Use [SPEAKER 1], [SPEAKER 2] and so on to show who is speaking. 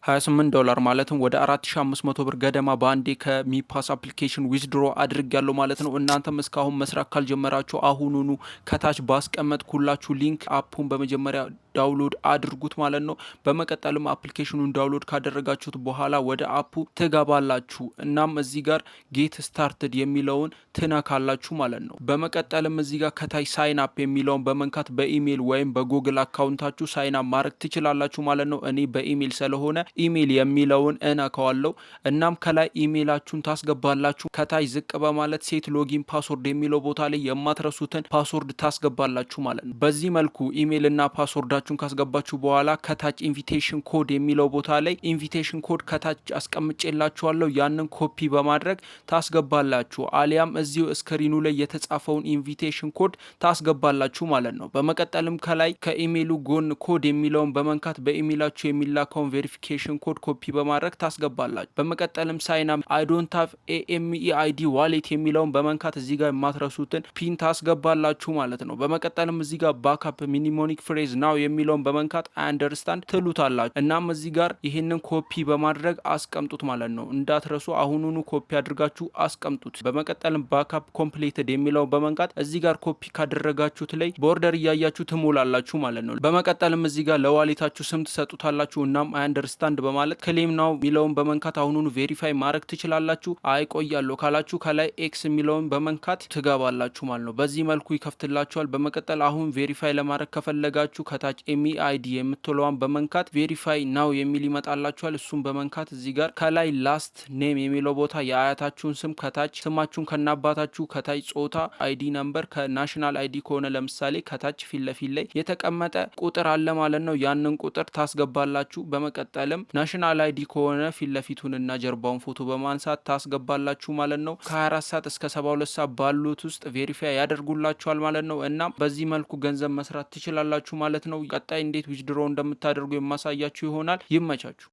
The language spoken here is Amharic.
[SPEAKER 1] $28 ማለትም ወደ 4500 ብር ገደማ በአንዴ ከሚፓስ አፕሊኬሽን ዊዝድሮ አድርጌያለሁ ማለት ነው። እናንተም እስካሁን መስራት ካልጀመራችሁ አሁኑኑ ከታች ባስቀመጥኩላችሁ ሊንክ አፑን በመጀመሪያ ዳውንሎድ አድርጉት ማለት ነው። በመቀጠልም አፕሊኬሽኑን ዳውንሎድ ካደረጋችሁት በኋላ ወደ አፑ ትገባላችሁ። እናም እዚህ ጋር ጌት ስታርትድ የሚለውን ትነካላችሁ ማለት ነው። በመቀጠልም እዚህ ጋር ከታች ሳይን አፕ የሚለውን በመንካት በኢሜይል ወይም በጉግል አካውንታችሁ ሳይን አፕ ማድረግ ትችላላችሁ ማለት ነው። እኔ በኢሜይል ስለሆነ ኢሜይል የሚለውን እነካዋለሁ። እናም ከላይ ኢሜይላችሁን ታስገባላችሁ። ከታች ዝቅ በማለት ሴት ሎጊን ፓስወርድ የሚለው ቦታ ላይ የማትረሱትን ፓስወርድ ታስገባላችሁ ማለት ነው። በዚህ መልኩ ኢሜይልና ፓስወርዳችሁን ካስገባችሁ በኋላ ከታች ኢንቪቴሽን ኮድ የሚለው ቦታ ላይ ኢንቪቴሽን ኮድ ከታች አስቀምጬላችኋለሁ። ያንን ኮፒ በማድረግ ታስገባላችሁ። አሊያም እዚሁ ስክሪኑ ላይ የተጻፈውን ኢንቪቴሽን ኮድ ታስገባላችሁ ማለት ነው። በመቀጠልም ከላይ ከኢሜይሉ ጎን ኮድ የሚለውን በመንካት በኢሜይላችሁ የሚላከውን ቬሪፊኬሽን ኮድ ኮፒ በማድረግ ታስገባላችሁ። በመቀጠልም ሳይና አይ ዶንት ሃቭ ኤምኢአይዲ ዋሌት የሚለውን በመንካት እዚህ ጋር የማትረሱትን ፒን ታስገባላችሁ ማለት ነው። በመቀጠልም እዚህ ጋር ባክአፕ ሚኒሞኒክ ፍሬዝ ናው የሚለውን በመንካት አይ አንደርስታንድ ትሉታላችሁ። እናም እዚህ ጋር ይህንን ኮፒ በማድረግ አስቀምጡት ማለት ነው። እንዳትረሱ አሁኑኑ ኮፒ አድርጋችሁ አስቀምጡት። በመቀጠልም ባክአፕ ኮምፕሌትድ የሚለውን በመንካት እዚህ ጋር ኮፒ ካደረጋችሁት ላይ ቦርደር እያያችሁ ትሞላላችሁ ማለት ነው። በመቀጠልም እዚህ ጋር ለዋሌታችሁ ስም ትሰጡታላችሁ። እናም አይ አንደርስታንድ በማለት ክሌም ናው የሚለውን በመንካት አሁኑኑ ቬሪፋይ ማድረግ ትችላላችሁ። አይቆያለሁ ካላችሁ ከላይ ኤክስ የሚለውን በመንካት ትገባላችሁ ማለት ነው። በዚህ መልኩ ይከፍትላችኋል። በመቀጠል አሁን ቬሪፋይ ለማድረግ ከፈለጋችሁ ከታች ኤምኢአይዲ የምትለዋን በመንካት ቬሪፋይ ናው የሚል ይመጣላችኋል። እሱም በመንካት እዚህ ጋር ከላይ ላስት ኔም የሚለው ቦታ የአያታችሁን ስም ከታች ስማችሁን ከናባታችሁ ከታች ጾታ አይዲ ነምበር ከናሽናል አይዲ ከሆነ ለምሳሌ ከታች ፊት ለፊት ላይ የተቀመጠ ቁጥር አለ ማለት ነው። ያንን ቁጥር ታስገባላችሁ። በመቀጠልም ናሽናል አይዲ ከሆነ ፊት ለፊቱንና ጀርባውን ፎቶ በማንሳት ታስገባላችሁ ማለት ነው። ከ24 ሰዓት እስከ 72 ሰዓት ባሉት ውስጥ ቬሪፋይ ያደርጉላችኋል ማለት ነው። እና በዚህ መልኩ ገንዘብ መስራት ትችላላችሁ ማለት ነው። ቀጣይ እንዴት ዊዝድሮ እንደምታደርጉ የማሳያችሁ ይሆናል። ይመቻችሁ።